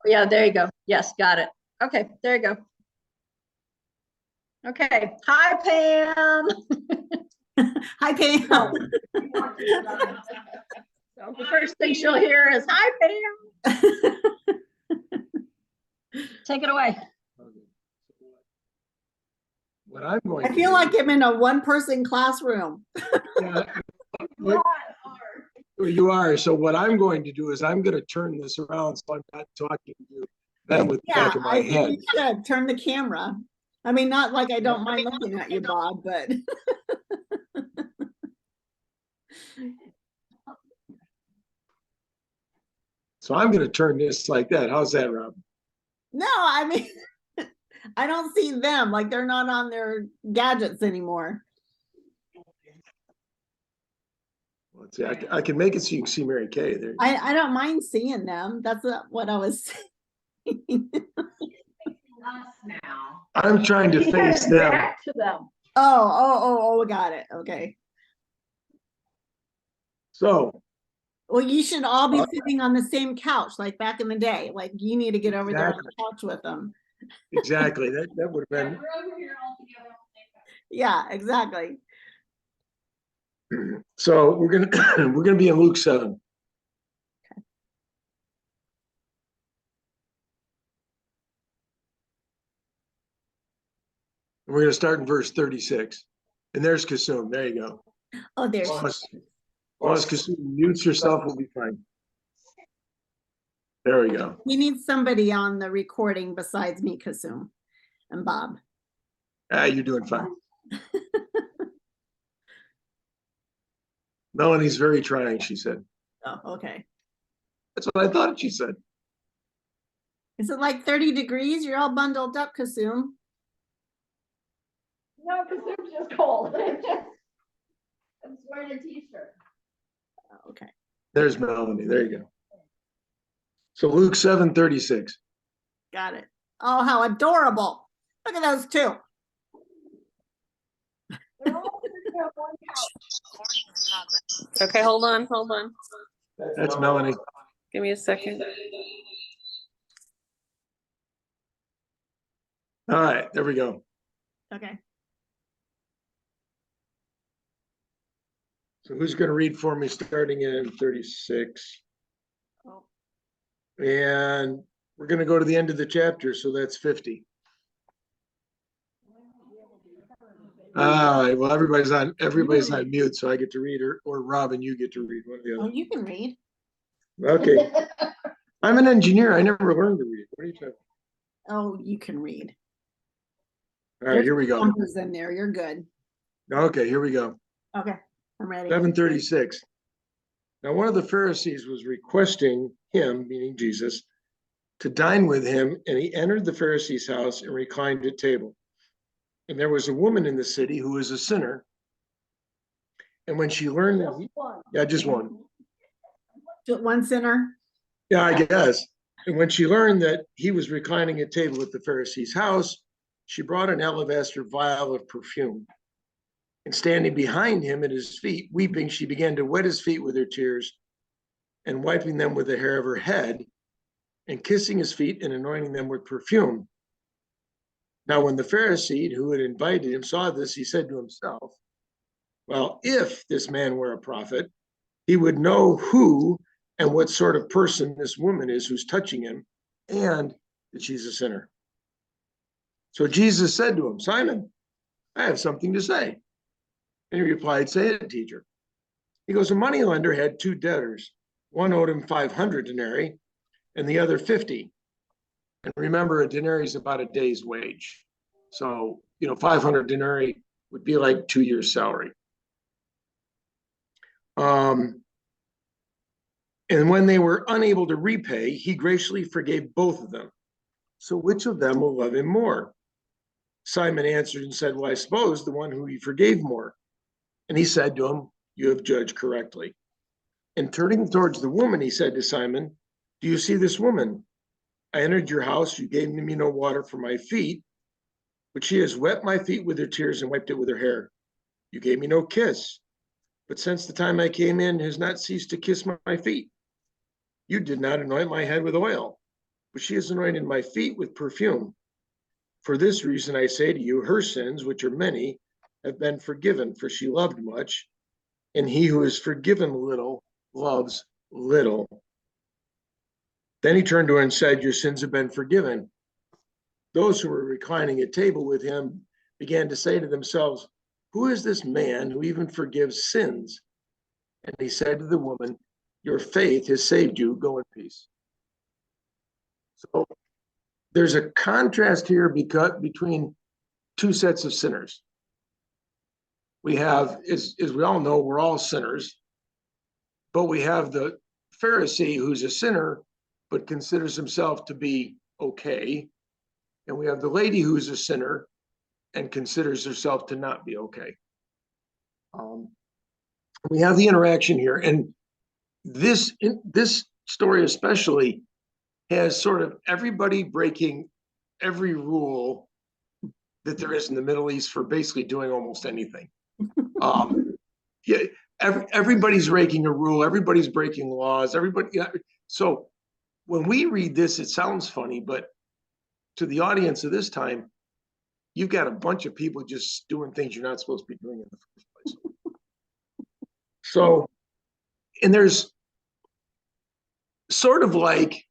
Yeah, there you go. Yes, got it. Okay, there you go. Okay. Hi, Pam. Hi, Pam. So the first thing she'll hear is, hi, Pam. Take it away. What I'm going I to feel do- like I'm in a one-person classroom. Yeah, you are. So what I'm going to do is I'm going to turn this around so I'm not talking to you then with the Yeah, back of my I think head. you should turn the camera. I mean, not like I don't mind looking at you, Bob, but So I'm going to turn this like that. How's that, Rob? no, I mean, I don't see them, like they're not on their gadgets anymore. Let's see. I can make it so you can see Mary Kay there. I don't mind seeing them. That's what I was saying. I'm trying to face them. Back to them. Oh, got it. Okay. So Well, you should all be sitting on the same couch like back in the day. Like you need to get over there on the couch with them. exactly, that would have been. Yeah, exactly. So we're gonna be in Luke 7. We're gonna start in verse 36. And there's Kasum. There you go. Oh, there's Once Kasum mutes herself, we'll be fine. There we go. we need somebody on the recording besides me, Kasum and Bob. You're doing fine. Melanie's very trying, she said. Oh, okay. That's what I thought she said. Is it like 30 degrees? You're all bundled up, Kasum. No, because it's just cold. I'm wearing a t-shirt. Oh, okay. There's Melanie. There you go. So Luke 7:36. Got it. Oh, how adorable. Look at those two. Okay, hold on. That's Melanie. Give me a second. All right, there we go. Okay. So who's going to read for me starting in 36? Oh. And we're going to go to the end of the chapter, so that's 50. All right, well, everybody's on mute, so I get to read, or Robin, you get to read one of the Oh, other. you can read. Okay. I'm an engineer. I never learned to read. What are you talking Oh, you can read. about? All right, here we go. Numbers in there. You're good. Okay, here we go. Okay, I'm ready. 7:36. Now, one of the Pharisees was requesting him, meaning Jesus, to dine with him, and he entered the Pharisee's house and reclined at table. And there was a woman in the city who was a sinner. And when she learned that just one. One sinner. Yeah, I guess. And when she learned that he was reclining at table at the Pharisee's house, she brought an alabaster vial of perfume. And standing behind him at his feet, weeping, she began to wet his feet with her tears and wiping them with the hair of her head and kissing his feet and anointing them with perfume. Now, when the Pharisee who had invited him saw this, he said to himself, well, if this man were a prophet, he would know who and what sort of person this woman is who's touching him, and that she's a sinner. So Jesus said to him, Simon, I have something to say. And he replied, say it, teacher. He goes, a moneylender had two debtors. One owed him 500 denarii and the other 50. And remember, a denarii is about a day's wage. So, 500 denarii would be like 2 years' salary. And when they were unable to repay, he graciously forgave both of them. So which of them will love him more? Simon answered and said, well, I suppose the one who he forgave more. And he said to him, you have judged correctly. And turning towards the woman, he said to Simon, do you see this woman? I entered your house, you gave me no water for my feet, but she has wet my feet with her tears and wiped it with her hair. You gave me no kiss, but since the time I came in, has not ceased to kiss my feet. You did not anoint my head with oil, but she has anointed my feet with perfume. For this reason, I say to you, her sins, which are many, have been forgiven, for she loved much, and he who is forgiven little loves little. Then he turned to her and said, your sins have been forgiven. Those who were reclining at table with him began to say to themselves, who is this man who even forgives sins? And he said to the woman, your faith has saved you. Go in peace. So there's a contrast here between two sets of sinners. We have, as we all know, we're all sinners, but we have the Pharisee who's a sinner, but considers himself to be okay. And we have the lady who's a sinner and considers herself to not be okay. We have the interaction here, and this story especially has sort of everybody breaking every rule that there is in the Middle East for basically doing almost anything. Yeah, everybody's breaking a rule, everybody's breaking laws, everybody. So when we read this, it sounds funny, but to the audience of this time, you've got a bunch of people just doing things you're not supposed to be doing in the first place. So, and there's sort of like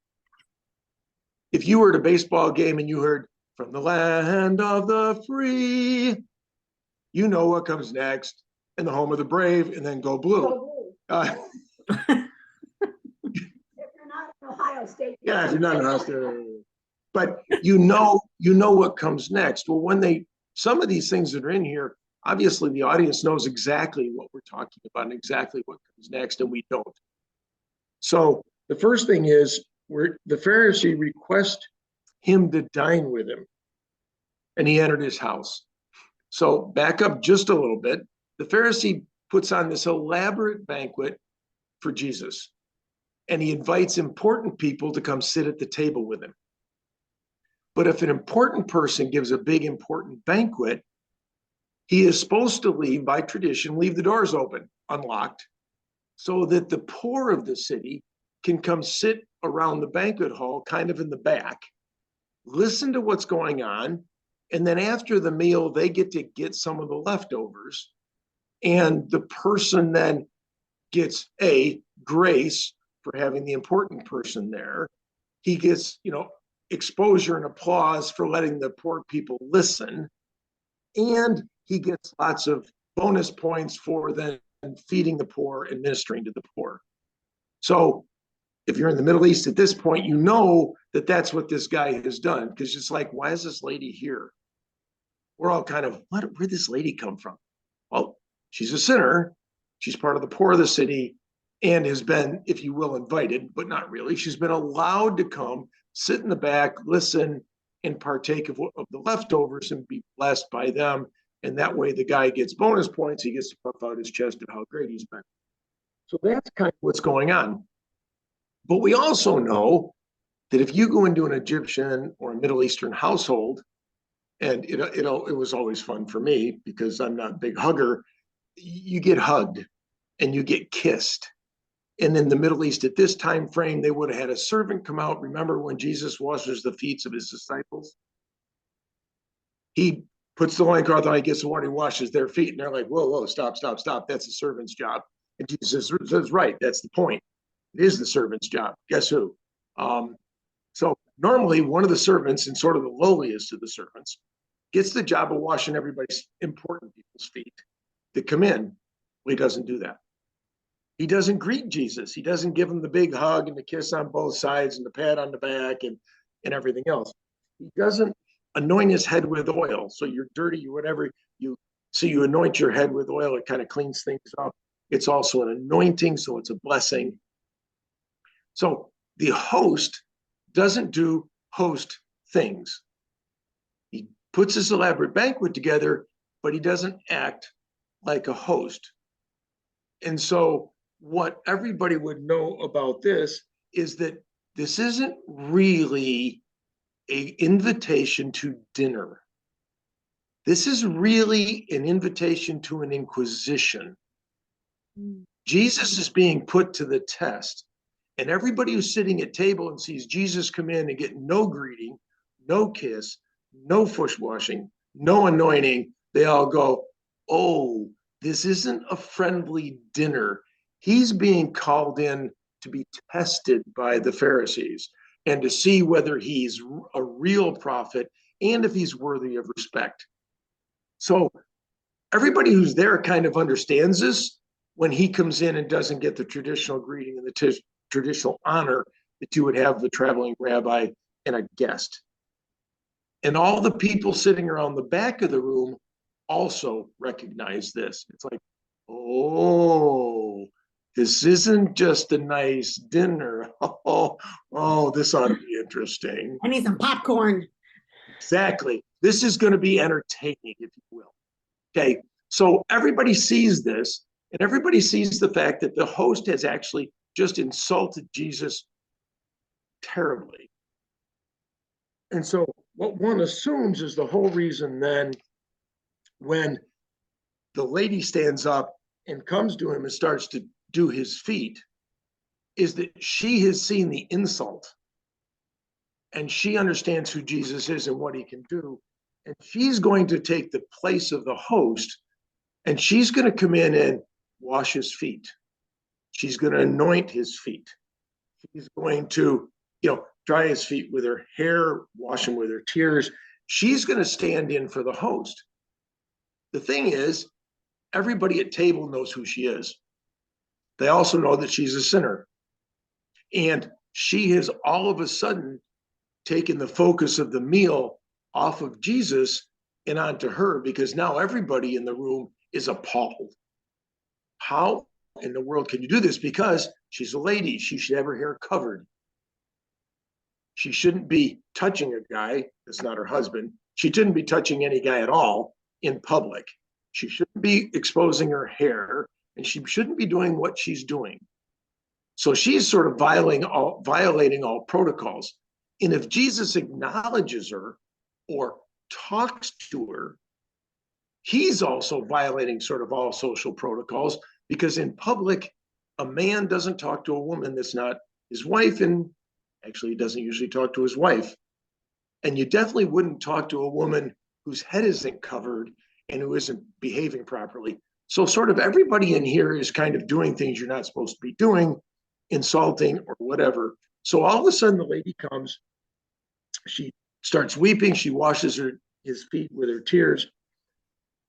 if you were at a baseball game and you heard from the land of the free, you know what comes next, and the home of the brave, and then go blue. If you're not in Ohio State. Yeah, if you're not in Ohio State. But you know what comes next. Well, some of these things that are in here, obviously the audience knows exactly what we're talking about and exactly what comes next, and we don't. So the first thing is where the Pharisee requests him to dine with him, and he entered his house. So back up just a little bit. The Pharisee puts on this elaborate banquet for Jesus, and he invites important people to come sit at the table with him. But if an important person gives a big important banquet, he is supposed to leave, by tradition, leave the doors open, unlocked, so that the poor of the city can come sit around the banquet hall, kind of in the back, listen to what's going on, and then after the meal, they get to get some of the leftovers, and the person then gets grace for having the important person there. He gets, exposure and applause for letting the poor people listen, and he gets lots of bonus points for then feeding the poor and ministering to the poor. So if you're in the Middle East at this point, you know that that's what this guy has done, because it's like, why is this lady here? We're all kind of, where'd this lady come from? Well, she's a sinner. She's part of the poor of the city and has been, if you will, invited, but not really. She's been allowed to come, sit in the back, listen, and partake of the leftovers and be blessed by them. And that way the guy gets bonus points. He gets to puff out his chest of how great he's been. So that's kind of what's going on. But we also know that if you go into an Egyptian or a Middle Eastern household, and it was always fun for me because I'm not a big hugger, you get hugged and you get kissed. And in the Middle East at this time frame, they would have had a servant come out. Remember when Jesus washes the feet of his disciples? He puts the loincloth on, he gets the water, he washes their feet, and they're like, whoa, stop. That's the servant's job. And Jesus says, right, that's the point. It is the servant's job. Guess who? So normally one of the servants, and sort of the lowliest of the servants, gets the job of washing everybody's important people's feet that come in. Well, he doesn't do that. He doesn't greet Jesus. He doesn't give him the big hug and the kiss on both sides and the pat on the back and everything else. He doesn't anoint his head with oil. So you're dirty or whatever, you anoint your head with oil. It kind of cleans things up. It's also an anointing, so it's a blessing. So the host doesn't do host things. He puts this elaborate banquet together, but he doesn't act like a host. And so what everybody would know about this is that this isn't really an invitation to dinner. This is really an invitation to an inquisition. Jesus is being put to the test. And everybody who's sitting at table and sees Jesus come in and get no greeting, no kiss, no foot washing, no anointing, they all go, oh, this isn't a friendly dinner. He's being called in to be tested by the Pharisees and to see whether he's a real prophet and if he's worthy of respect. So everybody who's there kind of understands this when he comes in and doesn't get the traditional greeting and the traditional honor that you would have the traveling rabbi and a guest. And all the people sitting around the back of the room also recognize this. It's like, oh, this isn't just a nice dinner. Oh, this ought to be interesting. I need some popcorn. Exactly. This is going to be entertaining, if you will. Okay, so everybody sees this, and everybody sees the fact that the host has actually just insulted Jesus terribly. And so what one assumes is the whole reason then when the lady stands up and comes to him and starts to do his feet is that she has seen the insult and she understands who Jesus is and what he can do. And she's going to take the place of the host and she's going to come in and wash his feet. She's going to anoint his feet. She's going to, dry his feet with her hair, wash them with her tears. She's going to stand in for the host. The thing is, everybody at table knows who she is. They also know that she's a sinner. And she has all of a sudden taken the focus of the meal off of Jesus and onto her, because now everybody in the room is appalled. How in the world can you do this? Because she's a lady. She should have her hair covered. She shouldn't be touching a guy that's not her husband. She shouldn't be touching any guy at all in public. She shouldn't be exposing her hair, and she shouldn't be doing what she's doing. So she's sort of violating all protocols. And if Jesus acknowledges her or talks to her, he's also violating sort of all social protocols, because in public, a man doesn't talk to a woman that's not his wife, and actually he doesn't usually talk to his wife. And you definitely wouldn't talk to a woman whose head isn't covered and who isn't behaving properly. So sort of everybody in here is kind of doing things you're not supposed to be doing, insulting or whatever. So all of a sudden the lady comes, she starts weeping, she washes his feet with her tears,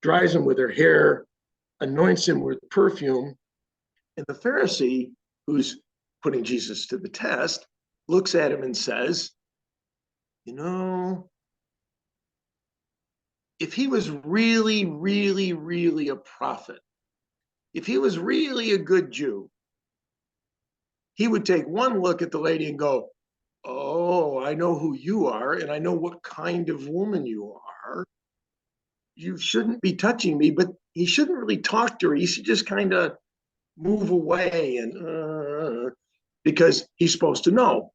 dries them with her hair, anoints him with perfume. And the Pharisee, who's putting Jesus to the test, looks at him and says, if he was really, really, really a prophet, if he was really a good Jew, he would take one look at the lady and go, oh, I know who you are, and I know what kind of woman you are. You shouldn't be touching me, but he shouldn't really talk to her. He should just kind of move away, and because he's supposed to know.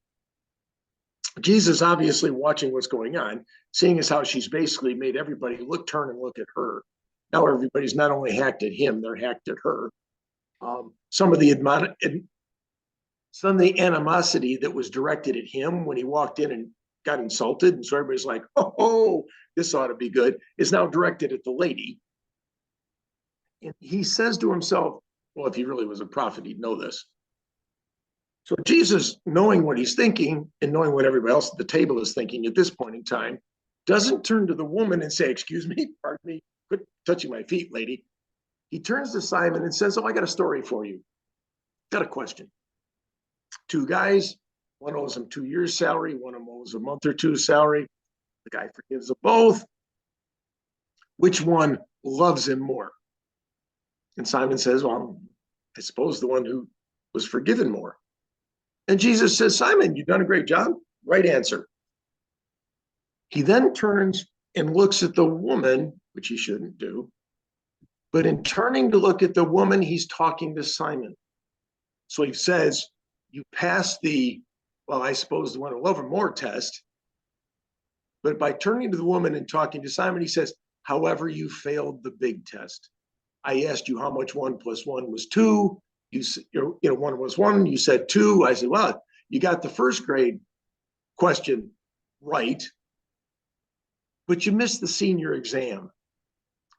Jesus obviously watching what's going on, seeing as how she's basically made everybody turn and look at her. Now everybody's not only hacked at him, they're hacked at her. Some of the animosity that was directed at him when he walked in and got insulted, and so everybody's like, oh, this ought to be good, is now directed at the lady. And he says to himself, well, if he really was a prophet, he'd know this. So Jesus, knowing what he's thinking and knowing what everybody else at the table is thinking at this point in time, doesn't turn to the woman and say, excuse me, pardon me, quit touching my feet, lady. He turns to Simon and says, oh, I got a story for you. Got a question. Two guys, one owes him 2 years' salary, one owes a month or two's salary. The guy forgives them both. Which one loves him more? And Simon says, well, I suppose the one who was forgiven more. And Jesus says, Simon, you've done a great job. Right answer. He then turns and looks at the woman, which he shouldn't do. But in turning to look at the woman, he's talking to Simon. So he says, you passed I suppose the one who loved her more test. But by turning to the woman and talking to Simon, he says, however, you failed the big test. I asked you how much 1 + 1 was 2. one was 1, you said 2. I said, well, you got the first grade question right, but you missed the senior exam.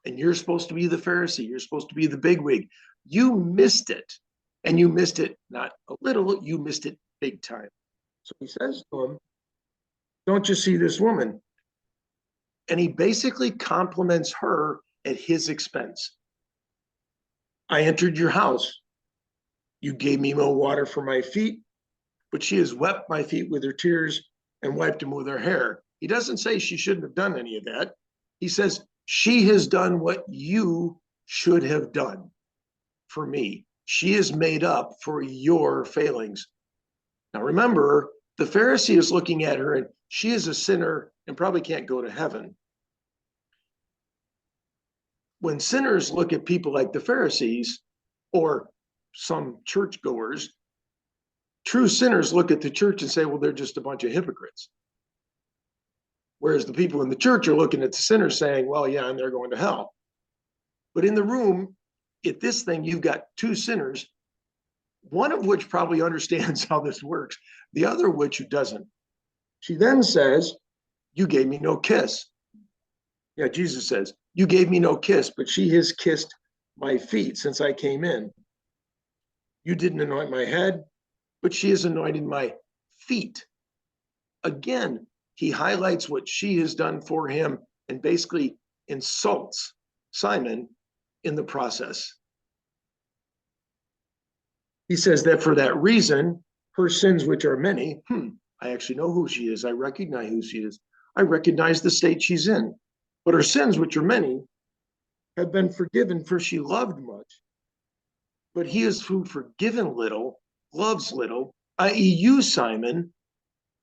And you're supposed to be the Pharisee. You're supposed to be the bigwig. You missed it. And you missed it not a little, you missed it big time. So he says to him, don't you see this woman? And he basically compliments her at his expense. I entered your house. You gave me no water for my feet, but she has wept my feet with her tears and wiped them with her hair. He doesn't say she shouldn't have done any of that. He says, she has done what you should have done for me. She is made up for your failings. Now remember, the Pharisee is looking at her and she is a sinner and probably can't go to heaven. When sinners look at people like the Pharisees or some churchgoers, true sinners look at the church and say, well, they're just a bunch of hypocrites. Whereas the people in the church are looking at the sinners saying, well, yeah, and they're going to hell. But in the room, at this thing, you've got 2 sinners, one of which probably understands how this works, the other of which who doesn't. She then says, you gave me no kiss. Yeah, Jesus says, you gave me no kiss, but she has kissed my feet since I came in. You didn't anoint my head, but she has anointed my feet. Again, he highlights what she has done for him and basically insults Simon in the process. He says that for that reason, her sins, which are many, I actually know who she is. I recognize who she is. I recognize the state she's in. But her sins, which are many, have been forgiven, for she loved much. But he is who forgiven little, loves little, i.e. you, Simon,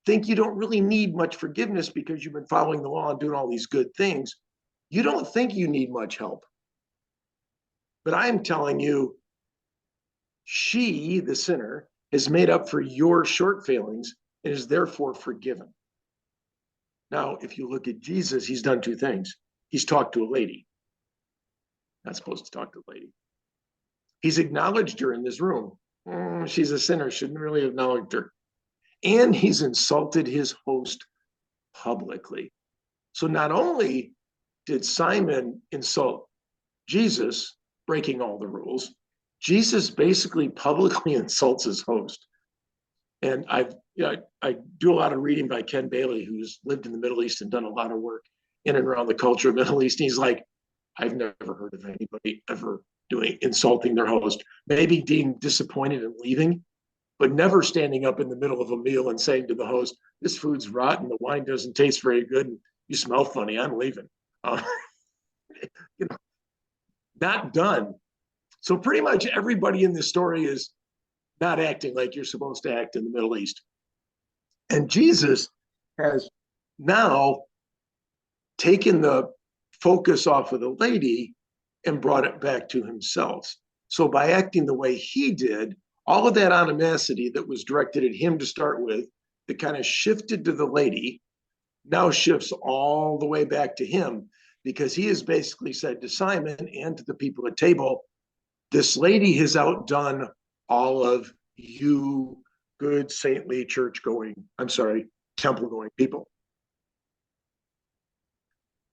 think you don't really need much forgiveness because you've been following the law and doing all these good things. You don't think you need much help. But I am telling you, she, the sinner, has made up for your short failings and is therefore forgiven. Now, if you look at Jesus, he's done 2 things. He's talked to a lady. Not supposed to talk to a lady. He's acknowledged her in this room. She's a sinner, shouldn't really acknowledge her. And he's insulted his host publicly. So not only did Simon insult Jesus, breaking all the rules, Jesus basically publicly insults his host. And I do a lot of reading by Ken Bailey, who's lived in the Middle East and done a lot of work in and around the culture of the Middle East. And he's like, I've never heard of anybody ever insulting their host, maybe being disappointed and leaving, but never standing up in the middle of a meal and saying to the host, this food's rotten, the wine doesn't taste very good, and you smell funny, I'm leaving. Not done. So pretty much everybody in this story is not acting like you're supposed to act in the Middle East. And Jesus has now taken the focus off of the lady and brought it back to himself. So by acting the way he did, all of that animosity that was directed at him to start with, that kind of shifted to the lady, now shifts all the way back to him, because he has basically said to Simon and to the people at table, this lady has outdone all of you good, saintly, temple-going people.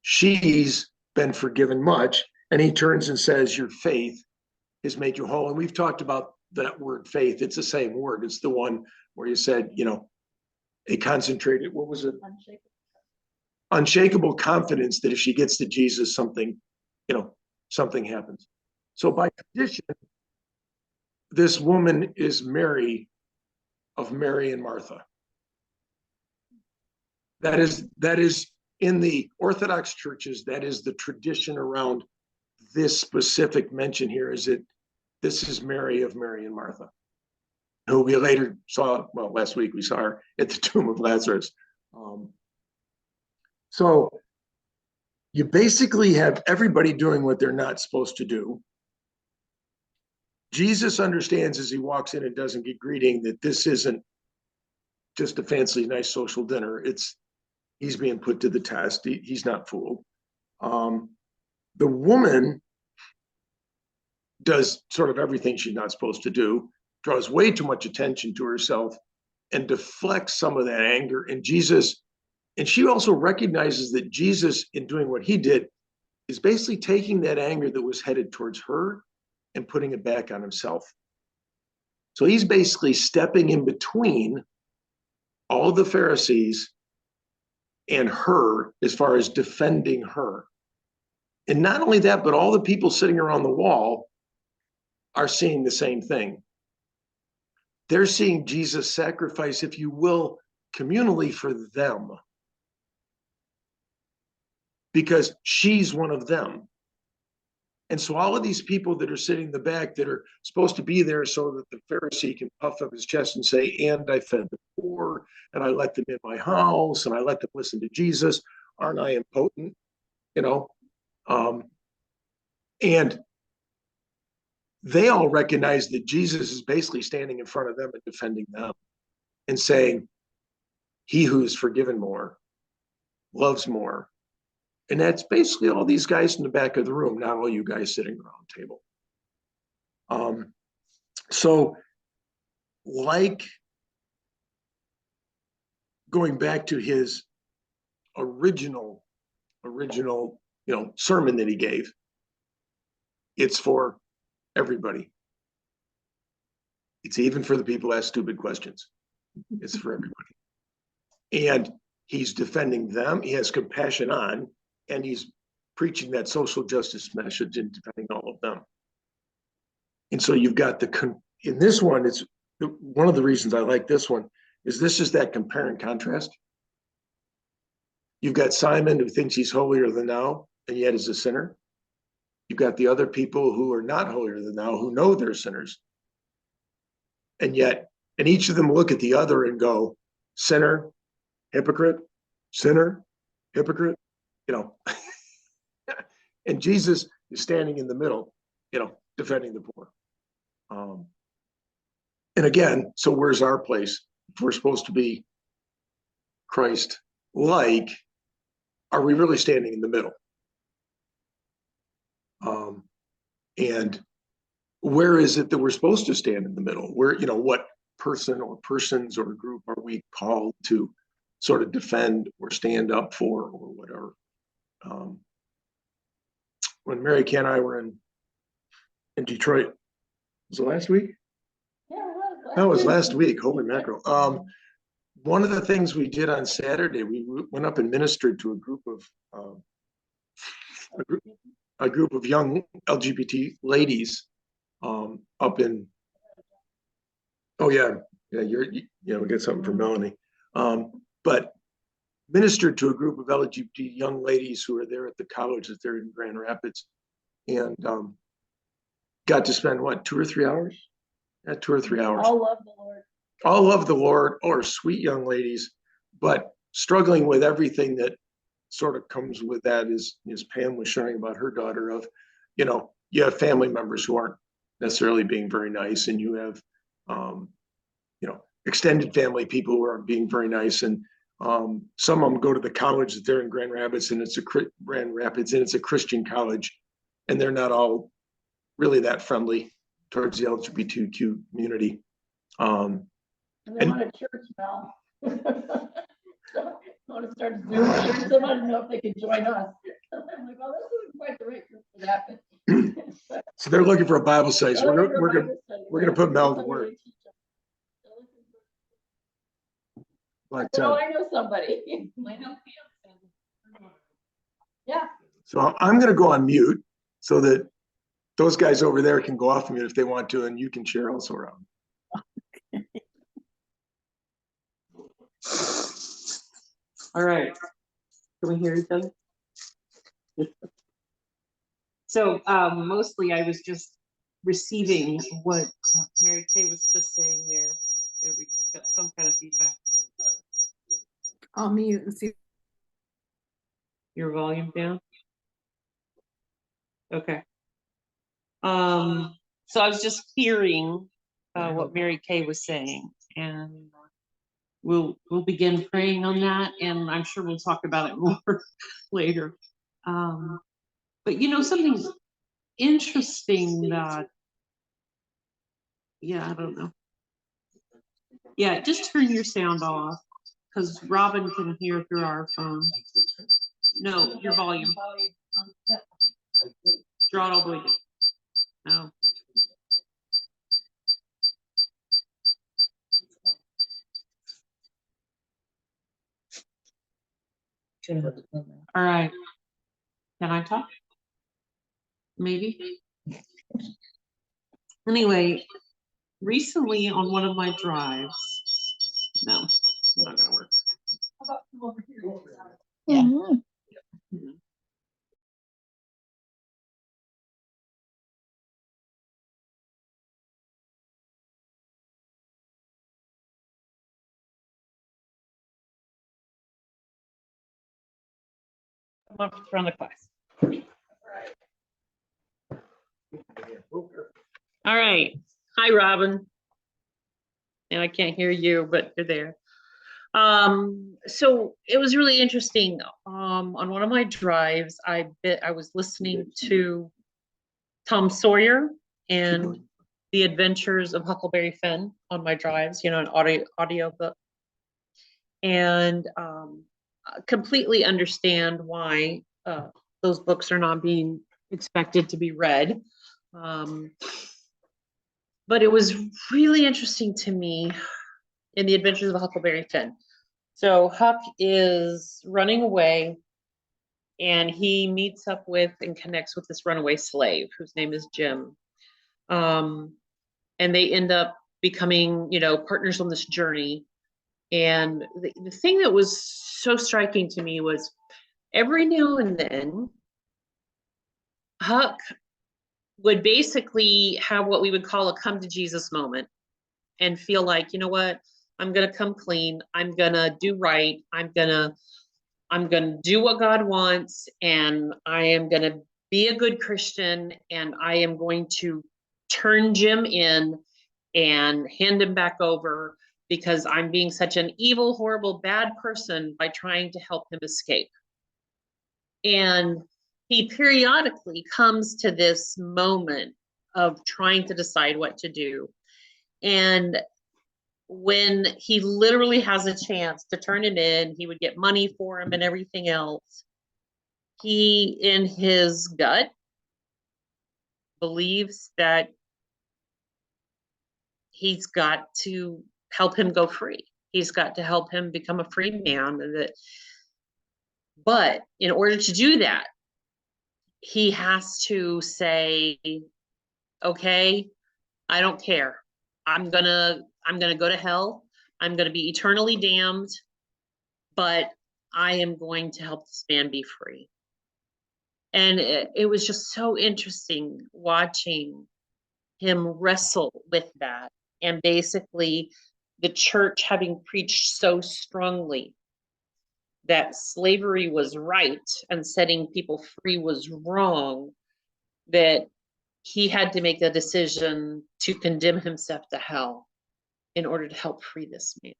She's been forgiven much, and he turns and says, your faith has made you whole. And we've talked about that word faith. It's the same word. It's the one where you said, a concentrated, what was it? Unshakable confidence that if she gets to Jesus, something happens. So by tradition, this woman is Mary of Mary and Martha. That is in the Orthodox churches, that is the tradition around this specific mention here, is that this is Mary of Mary and Martha, who we later saw, last week we saw her at the tomb of Lazarus. So you basically have everybody doing what they're not supposed to do. Jesus understands as he walks in and doesn't get greeting that this isn't just a fancy, nice social dinner. He's being put to the test. He's not fooled. The woman does sort of everything she's not supposed to do, draws way too much attention to herself, and deflects some of that anger. And she also recognizes that Jesus, in doing what he did, is basically taking that anger that was headed towards her and putting it back on himself. So he's basically stepping in between all the Pharisees and her as far as defending her. And not only that, but all the people sitting around the wall are seeing the same thing. They're seeing Jesus sacrifice, if you will, communally for them, because she's one of them. And so all of these people that are sitting in the back that are supposed to be there so that the Pharisee can puff up his chest and say, and I fed the poor, and I let them in my house, and I let them listen to Jesus, aren't I impotent? You know? And they all recognize that Jesus is basically standing in front of them and defending them and saying, he who is forgiven more loves more. And that's basically all these guys in the back of the room, not all you guys sitting around the table. So like going back to his original, sermon that he gave, it's for everybody. It's even for the people who ask stupid questions. It's for everybody. And he's defending them. He has compassion on, and he's preaching that social justice message and defending all of them. And so you've got in this one, it's one of the reasons I like this one is this is that compare and contrast. You've got Simon who thinks he's holier than thou, and yet is a sinner. You've got the other people who are not holier than thou, who know they're sinners. And each of them look at the other and go, sinner, hypocrite, sinner, hypocrite, and Jesus is standing in the middle, defending the poor. And again, so where's our place? If we're supposed to be Christ-like, are we really standing in the middle? And where is it that we're supposed to stand in the middle? Where, what person or persons or group are we called to sort of defend or stand up for or whatever? When Mary Kay and I were in Detroit, was it last week? Yeah, it was. That was last week. Holy mackerel. One of the things we did on Saturday, we went up and ministered to a group of young LGBT ladies up in. Oh yeah, we got something from Melanie. But ministered to a group of LGBT young ladies who are there at the college that they're in Grand Rapids, and got to spend 2 or 3 hours? Yeah, 2 or 3 hours. All love the Lord. All love the Lord, or sweet young ladies, but struggling with everything that sort of comes with that, as Pam was sharing about her daughter, of, you have family members who aren't necessarily being very nice, and you have, extended family people who aren't being very nice, and some of them go to the college that they're in Grand Rapids, and it's a Christian college, and they're not all really that friendly towards the LGBTQ community. And they want a church now. They want to start a Zoom church. They want to know if they can join us. I'm like, well, this isn't quite the right group for that. So they're looking for a Bible study. So we're gonna put Mel to work. But Oh, I know somebody. I know. Yeah. so I'm gonna go on mute so that those guys over there can go off mute if they want to, and you can share also around. All right. Can we hear each other? So mostly I was just receiving what Mary Kay was just saying there. We got some kind of feedback. I'll mute and see. Your volume down? Okay. So I was just hearing what Mary Kay was saying, and we'll begin praying on that, and I'm sure we'll talk about it more later. But something interesting that, yeah, I don't know. Yeah, just turn your sound off, because Robin can hear through our phone. No, your volume. Draw it all the way down. No. All right. Can I talk? Maybe. Anyway, recently on one of my drives, no, it's not gonna work. Yeah. Come up front of the class. All right. Hi, Robin. And I can't hear you, but you're there. So it was really interesting. On one of my drives, I was listening to Tom Sawyer and The Adventures of Huckleberry Finn on my drives, an audio book. And completely understand why those books are not being expected to be read. But it was really interesting to me in The Adventures of Huckleberry Finn. So Huck is running away and he meets up with and connects with this runaway slave whose name is Jim. And they end up becoming, partners on this journey. And the thing that was so striking to me was every now and then, Huck would basically have what we would call a come to Jesus moment and feel like, you know what, I'm going to come clean. I'm going to do right. I'm going to do what God wants. And I am going to be a good Christian. And I am going to turn Jim in and hand him back over because I'm being such an evil, horrible, bad person by trying to help him escape. And he periodically comes to this moment of trying to decide what to do. And when he literally has a chance to turn him in, he would get money for him and everything else. He, in his gut, believes that he's got to help him go free. He's got to help him become a free man. But in order to do that, he has to say, okay, I don't care. I'm gonna go to hell. I'm gonna be eternally damned, but I am going to help this man be free. And it was just so interesting watching him wrestle with that. And basically the church having preached so strongly that slavery was right and setting people free was wrong, that he had to make a decision to condemn himself to hell in order to help free this man.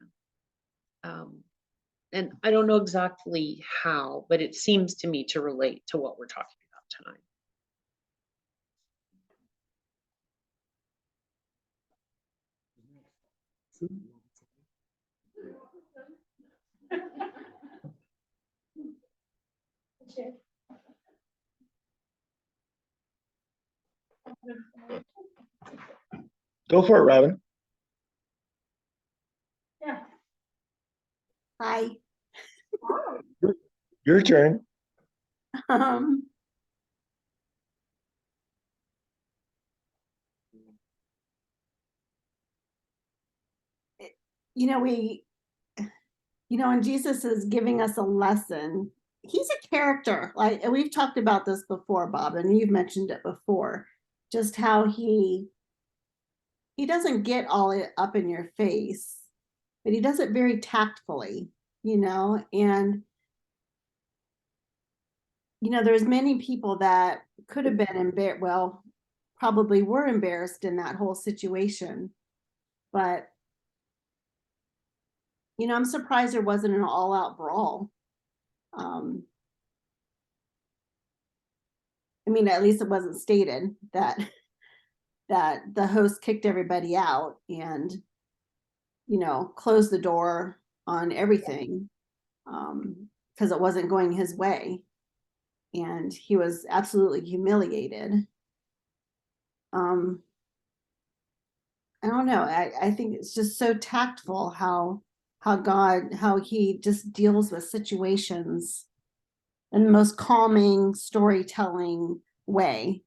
And I don't know exactly how, but it seems to me to relate to what we're talking about tonight. Go for it, Robin. Hi. Your turn. Um, and Jesus is giving us a lesson. He's a character, and we've talked about this before, Bob, and you've mentioned it before, just how he doesn't get all up in your face, but he does it very tactfully, and there's many people that could have been embarrassed, probably were embarrassed in that whole situation, but I'm surprised there wasn't an all-out brawl. I mean, at least it wasn't stated that the host kicked everybody out and, closed the door on everything, because it wasn't going his way. And he was absolutely humiliated. I don't know. I think it's just so tactful how he just deals with situations in the most calming storytelling way.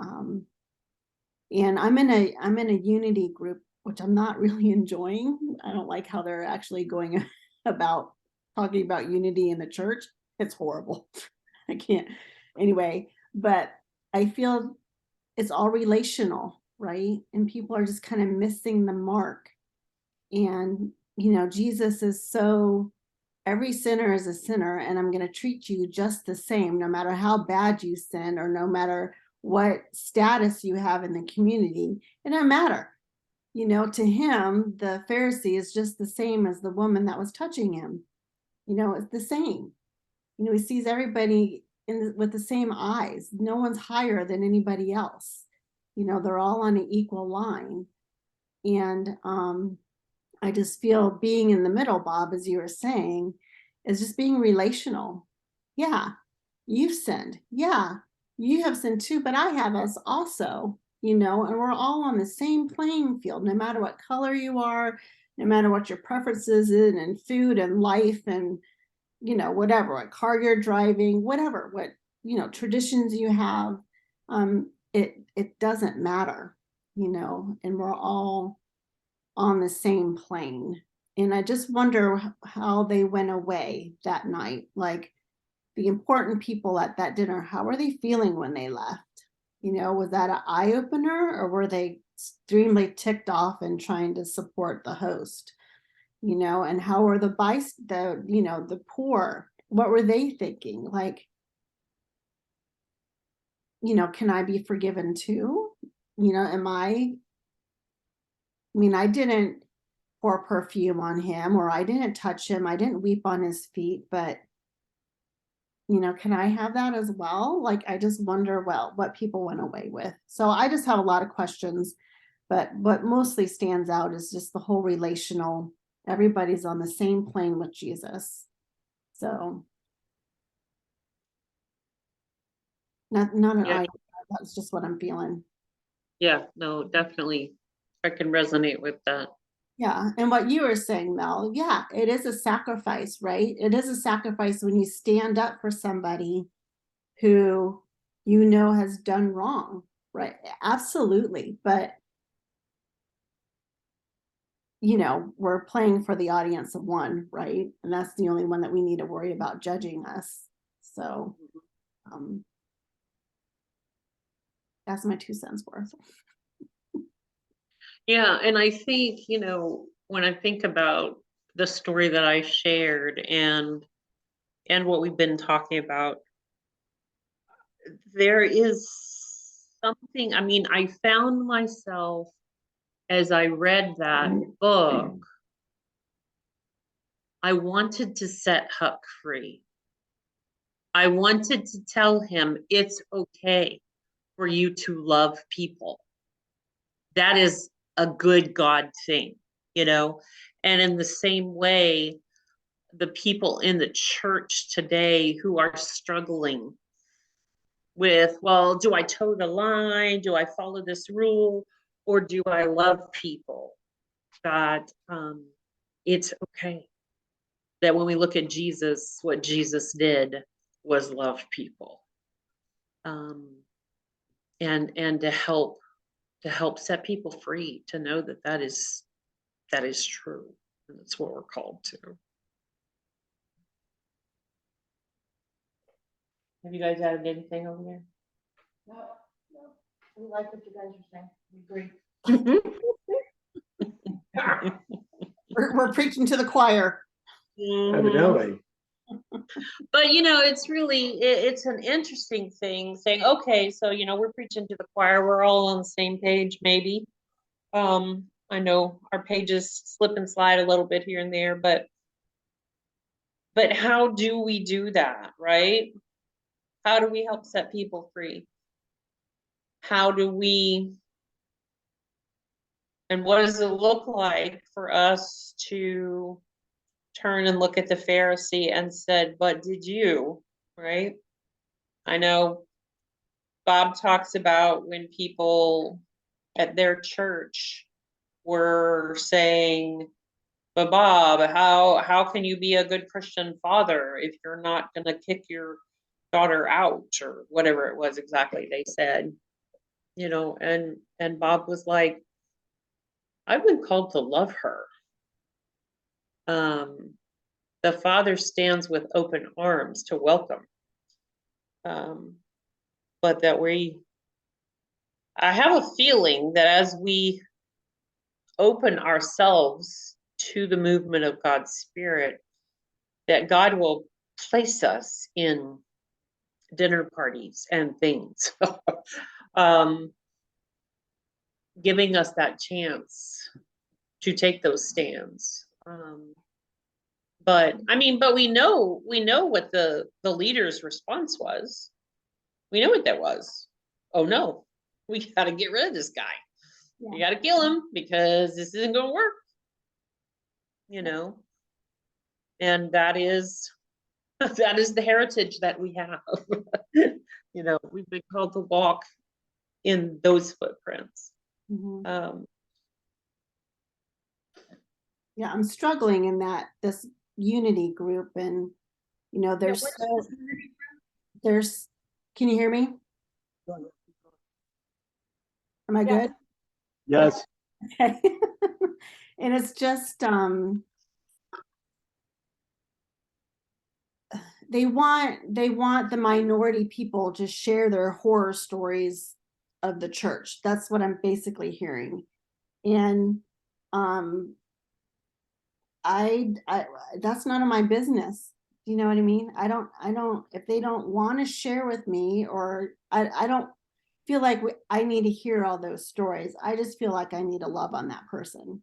And I'm in a unity group, which I'm not really enjoying. I don't like how they're actually going about talking about unity in the church. It's horrible. I can't anyway, but I feel it's all relational, right? And people are just kind of missing the mark. And, Jesus is so, every sinner is a sinner, and I'm going to treat you just the same, no matter how bad you sin or no matter what status you have in the community. It doesn't matter. To him, the Pharisee is just the same as the woman that was touching him. It's the same. He sees everybody with the same eyes. No one's higher than anybody else. They're all on an equal line. And I just feel being in the middle, Bob, as you were saying, is just being relational. Yeah, you've sinned. Yeah, you have sinned too, but I have us also, and we're all on the same playing field, no matter what color you are, no matter what your preferences in food and life and, whatever, what car you're driving, whatever, what, traditions you have, it doesn't matter, and we're all on the same plane. And I just wonder how they went away that night. Like the important people at that dinner, how were they feeling when they left? Was that an eye opener, or were they extremely ticked off and trying to support the host? And how were the poor? What were they thinking? Like, can I be forgiven too? I didn't pour perfume on him, or I didn't touch him. I didn't weep on his feet, but can I have that as well? Like, I just wonder, what people went away with. So I just have a lot of questions, but what mostly stands out is just the whole relational, everybody's on the same plane with Jesus. So not an Yeah. idea. That's just what I'm feeling. Yeah, no, definitely. I can resonate with that. Yeah. And what you were saying, Mel, yeah, it is a sacrifice, right? It is a sacrifice when you stand up for somebody who has done wrong, right? Absolutely. But, we're playing for the audience of one, right? And that's the only one that we need to worry about judging us. So, that's my 2 cents worth. Yeah, and I think, when I think about the story that I shared and what we've been talking about, there is something, I found myself as I read that book, I wanted to set Huck free. I wanted to tell him it's okay for you to love people. That is a good God thing, And in the same way, the people in the church today who are struggling with, well, do I toe the line? Do I follow this rule? Or do I love people? That it's okay. That when we look at Jesus, what Jesus did was love people. And to help set people free, to know that is true. And that's what we're called to. Have you guys added anything over there? No, we like what you guys are saying. We agree. We're preaching to the choir. Evidently. But it's really it's an interesting thing saying, okay, so we're preaching to the choir, we're all on the same page, maybe. I know our pages slip and slide a little bit here and there, but how do we do that, right? How do we help set people free? How do we, and what does it look like for us to turn and look at the Pharisee and said, but did you, right? I know Bob talks about when people at their church were saying, but Bob, how can you be a good Christian father if you're not gonna kick your daughter out, or whatever it was exactly they said, you know, and Bob was like, I've been called to love her. The Father stands with open arms to welcome. But that I have a feeling that as we open ourselves to the movement of God's Spirit, that God will place us in dinner parties and things, giving us that chance to take those stands. But I mean, but we know what the leader's response was. We know what that was. Oh no, we got to get rid of this guy. Yeah. We got to kill him because this isn't going to work. You know, and that is the heritage that we have. You know, we've been called to walk in those footprints. Mhm. Yeah, I'm struggling in this unity group, and you know, there's can you hear me? Am I Yeah. good? Yes. Okay. And it's just they want the minority people to share their horror stories of the church. That's what I'm basically hearing. And I that's none of my business. You know what I mean? I don't if they don't want to share with me, or I don't feel like I need to hear all those stories. I just feel like I need to love on that person.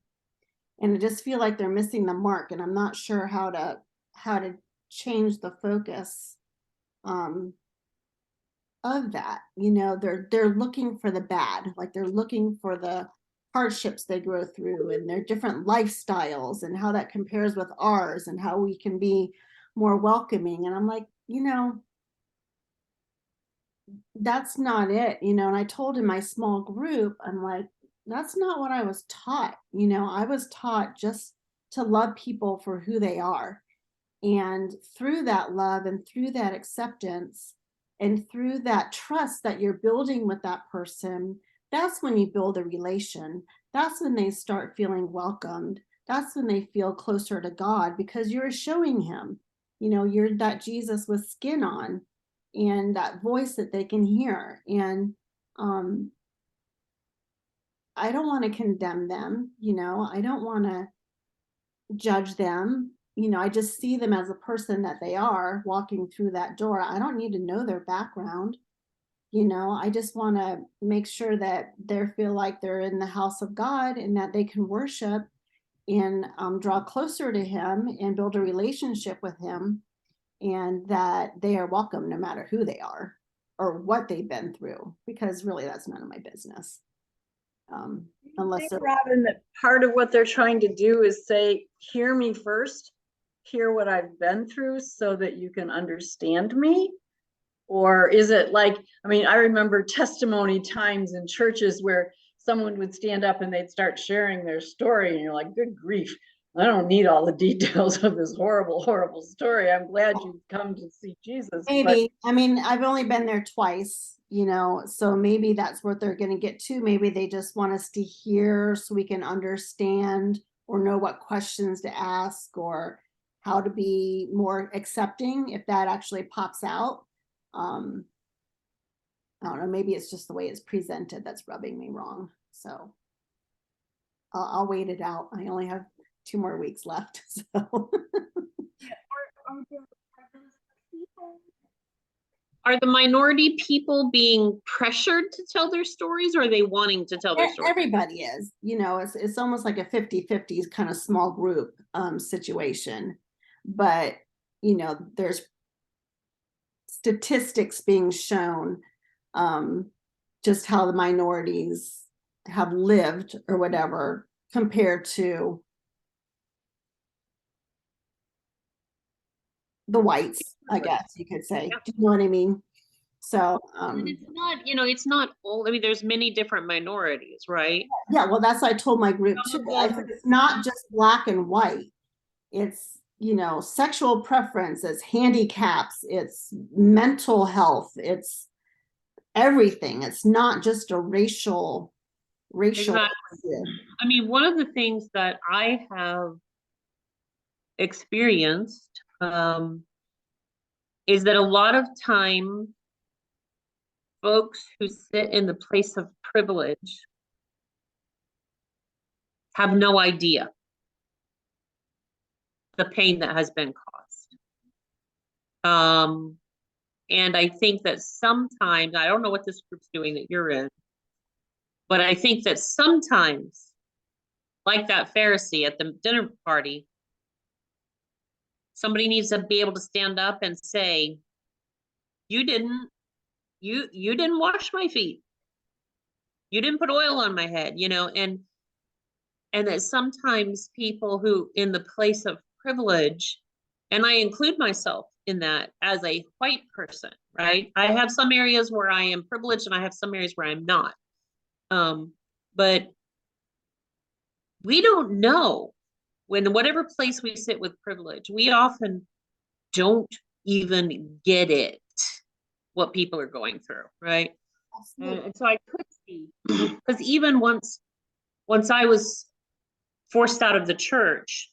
And I just feel like they're missing the mark, and I'm not sure how to change the focus of that. You know, they're looking for the bad, like they're looking for the hardships they go through and their different lifestyles and how that compares with ours and how we can be more welcoming. And I'm like, you know, that's not it, you know. And I told in my small group, I'm like, that's not what I was taught. You know, I was taught just to love people for who they are. And through that love and through that acceptance and through that trust that you're building with that person, that's when you build a relation. That's when they start feeling welcomed. That's when they feel closer to God, because you're showing him, you know, you're that Jesus with skin on, and that voice that they can hear. And I don't want to condemn them, you know, I don't want to judge them. You know, I just see them as a person that they are walking through that door. I don't need to know their background. You know, I just want to make sure that they feel like they're in the house of God and that they can worship and draw closer to him and build a relationship with him, and that they are welcome no matter who they are or what they've been through, because really that's none of my business. Unless they're Robin, that part of what they're trying to do is say, hear me first, hear what I've been through so that you can understand me? Or is it like, I mean, I remember testimony times in churches where someone would stand up and they'd start sharing their story, and you're like, good grief, I don't need all the details of this horrible, horrible story. I'm glad you've come to see Jesus. maybe, I mean, I've only been there twice, you know, so maybe that's what they're going to get to. Maybe they just want us to hear so we can understand or know what questions to ask or how to be more accepting, if that actually pops out. I don't know, maybe it's just the way it's presented that's rubbing me wrong. So I'll wait it out. I only have 2 more weeks left. So Are the minority people being pressured to tell their stories, or are they wanting to tell their stories? everybody is, you know, it's almost like a 50-50 kind of small group situation. But, you know, there's statistics being shown, just how the minorities have lived or whatever compared to the whites, I guess you could say. Yep. Do you know what I mean? So, And it's not, you know, it's not all, I mean, there's many different minorities, right? yeah, well, that's what I told my group Some too. of I them- said, it's not just black and white. It's, you know, sexual preference, it's handicaps, it's mental health, it's everything. It's not just a racial. Exactly. Yeah. I mean, one of the things that I have experienced, is that a lot of time folks who sit in the place of privilege have no idea the pain that has been caused. And I think that sometimes, I don't know what this group's doing that you're in, but I think that sometimes, like that Pharisee at the dinner party, somebody needs to be able to stand up and say, you didn't wash my feet. You didn't put oil on my head, you know, and that sometimes people who in the place of privilege, and I include myself in that as a white person, right? I have some areas where I am privileged and I have some areas where I'm not. But we don't know, when whatever place we sit with privilege, we often don't even get it, what people are going through, right? And so I could see, because even once I was forced out of the church,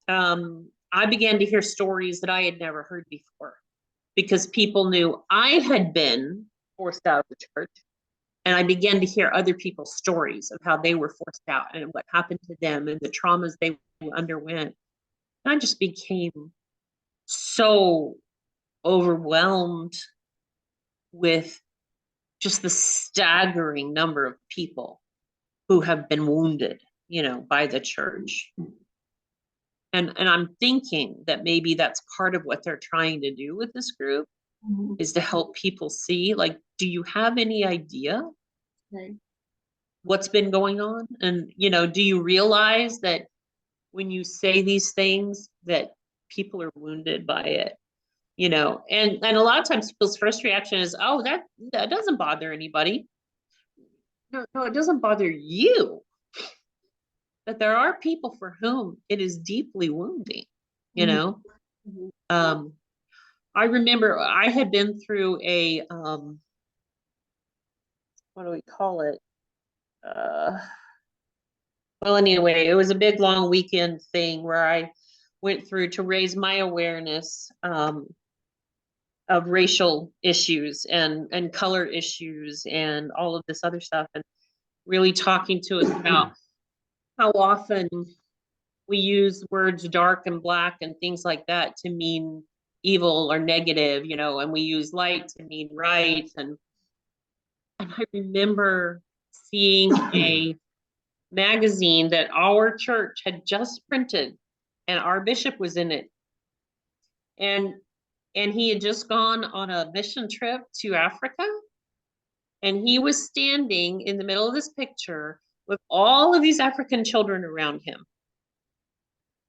I began to hear stories that I had never heard before, because people knew I had been forced out of the church, and I began to hear other people's stories of how they were forced out and what happened to them and the traumas they underwent. And I just became so overwhelmed with just the staggering number of people who have been wounded, you know, by the church. And I'm thinking that maybe that's part of what they're trying to do with this group, Mhm. is to help people see, like, do you have any idea Right. what's been going on? And, you know, do you realize that when you say these things that people are wounded by it? You know, and a lot of times people's first reaction is, oh, that doesn't bother anybody. No, it doesn't bother you. But there are people for whom it is deeply wounding, you Mhm. know. Mhm. I remember I had been through a what do we call it? Well, anyway, it was a big long weekend thing where I went through to raise my awareness of racial issues and color issues and all of this other stuff, and really talking to us about how often we use words dark and black and things like that to mean evil or negative, you know, and we use light to mean right. And I remember seeing a magazine that our church had just printed, and our bishop was in it. And he had just gone on a mission trip to Africa. And he was standing in the middle of this picture with all of these African children around him.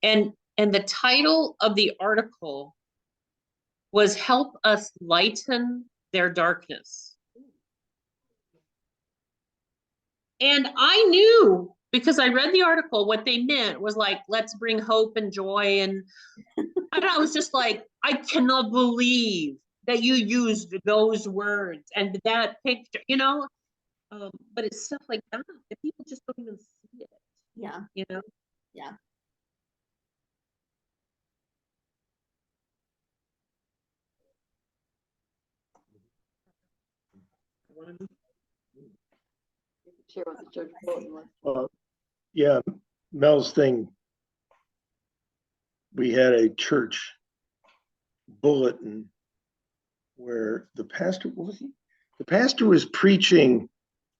And the title of the article was "Help Us Lighten Their Darkness." And I knew, because I read the article, what they meant was like, let's bring hope and joy. And I was just like, I cannot believe that you used those words and that picture, you know? But it's stuff like that people just don't even see it, Yeah. you know? Yeah. Share what the church bulletin was. Yeah, Mel's thing. We had a church bulletin where the pastor, what was he? The pastor was preaching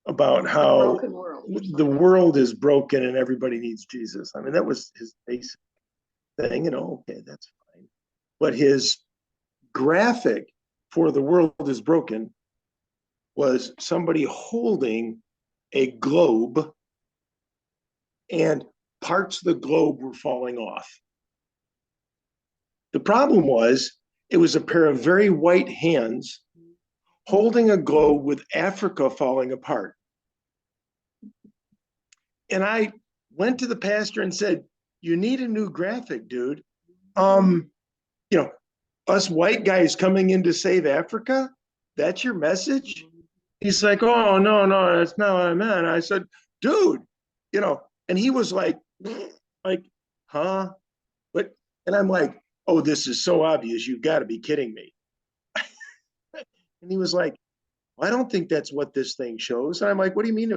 about how Broken world. the world is broken and everybody needs Jesus. I mean, that was his basic thing, you know, okay, that's fine. But his graphic for The World is Broken was somebody holding a globe, and parts of the globe were falling off. The problem was, it was a pair of very white hands holding a globe with Africa falling apart. And I went to the pastor and said, you need a new graphic, dude. You know, us white guys coming in to save Africa, that's your message? He's like, oh, no, that's not what I meant. I said, dude, you know, and he was like, huh? But, and I'm like, oh, this is so obvious. You've got to be kidding me. And he was like, well, I don't think that's what this thing shows. And I'm like, what do you mean?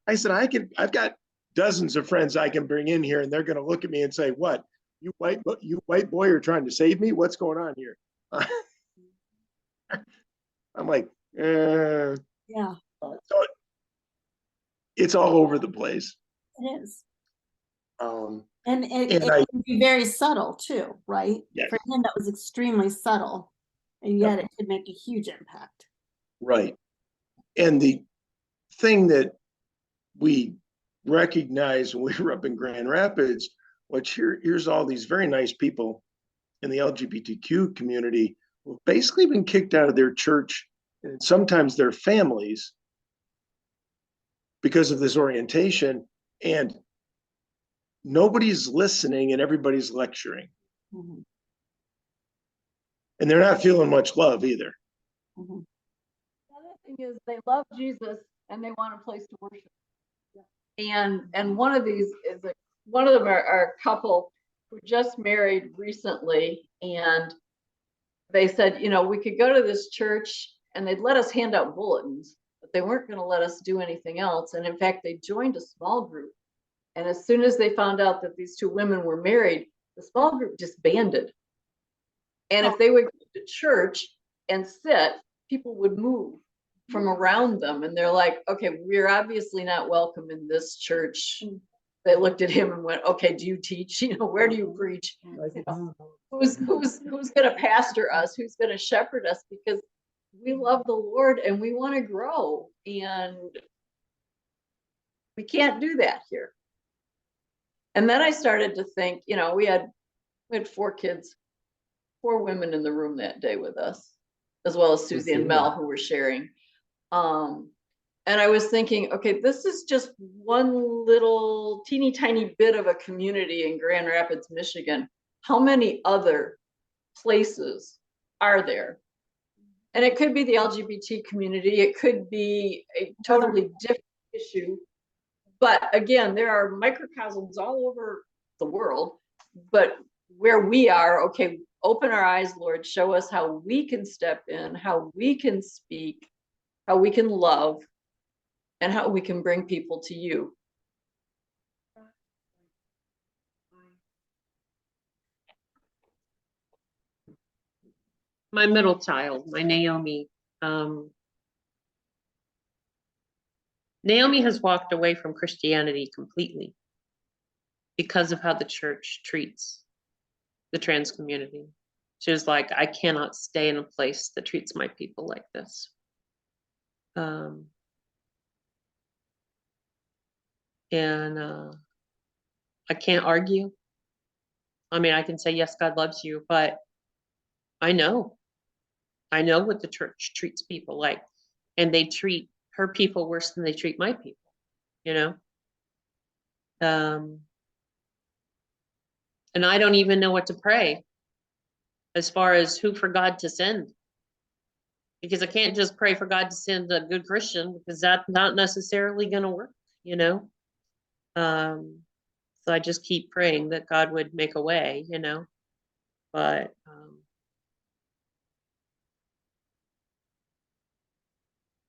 I said, I've got dozens of friends I can bring in here, and they're going to look at me and say, what? You white boy are trying to save me? What's going on here? I'm like, Yeah, so it's all over the place. it is. Um, And it And I- can be very subtle too, right? Yes. For him, that was extremely subtle, and yet it could make a huge impact. Right. And the thing that we recognized when we were up in Grand Rapids, which here's all these very nice people in the LGBTQ community who've basically been kicked out of their church and sometimes their families because of this orientation, and nobody's listening and everybody's lecturing. Mhm, And they're not feeling much love either. mhm. The other thing is they love Jesus and they want a place to worship. And one of these is one of them are a couple who just married recently, and they said, you know, we could go to this church and they'd let us hand out bulletins, but they weren't going to let us do anything else. And in fact, they joined a small group. And as soon as they found out that these two women were married, the small group disbanded. And if they would go to church and sit, people would move from around them. And they're like, okay, we're obviously not welcome in this church. They looked at him and went, okay, do you teach? You know, where do you preach? You know, who's going to pastor us? Who's going to shepherd us? Because we love the Lord and we want to grow. And we can't do that here. And then I started to think, you know, we had 4 kids, 4 women in the room that day with us, as well as Susie and Mel, who were sharing. And I was thinking, okay, this is just one little teeny tiny bit of a community in Grand Rapids, Michigan. How many other places are there? And it could be the LGBT community. It could be a totally different issue. But again, there are microcosms all over the world. But where we are, okay, open our eyes, Lord, show us how we can step in, how we can speak, how we can love, and how we can bring people to you. My middle child, my Naomi. Naomi has walked away from Christianity completely because of how the church treats the trans community. She was like, I cannot stay in a place that treats my people like this. I can't argue. I mean, I can say, yes, God loves you, but I know what the church treats people like, and they treat her people worse than they treat my people, you know? And I don't even know what to pray as far as who for God to send, because I can't just pray for God to send a good Christian, because that's not necessarily going to work, you know? So I just keep praying that God would make a way, you know, but,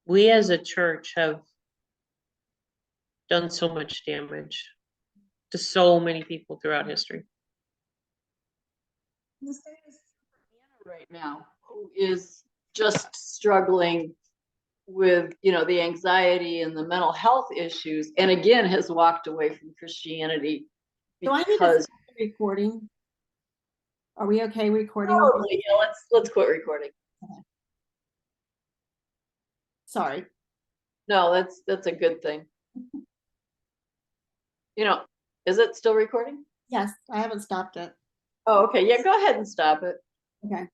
we as a church have done so much damage to so many people throughout history. The same is for Anna right now, who is just struggling with, you know, the anxiety and the mental health issues, and again has walked away from Christianity Do I need to because stop the recording? Are we okay recording? Probably, yeah, let's quit recording. Sorry. No, that's a good thing. You know, is it still recording? Yes, I haven't stopped it. Oh, okay, yeah, go ahead and stop it. Okay.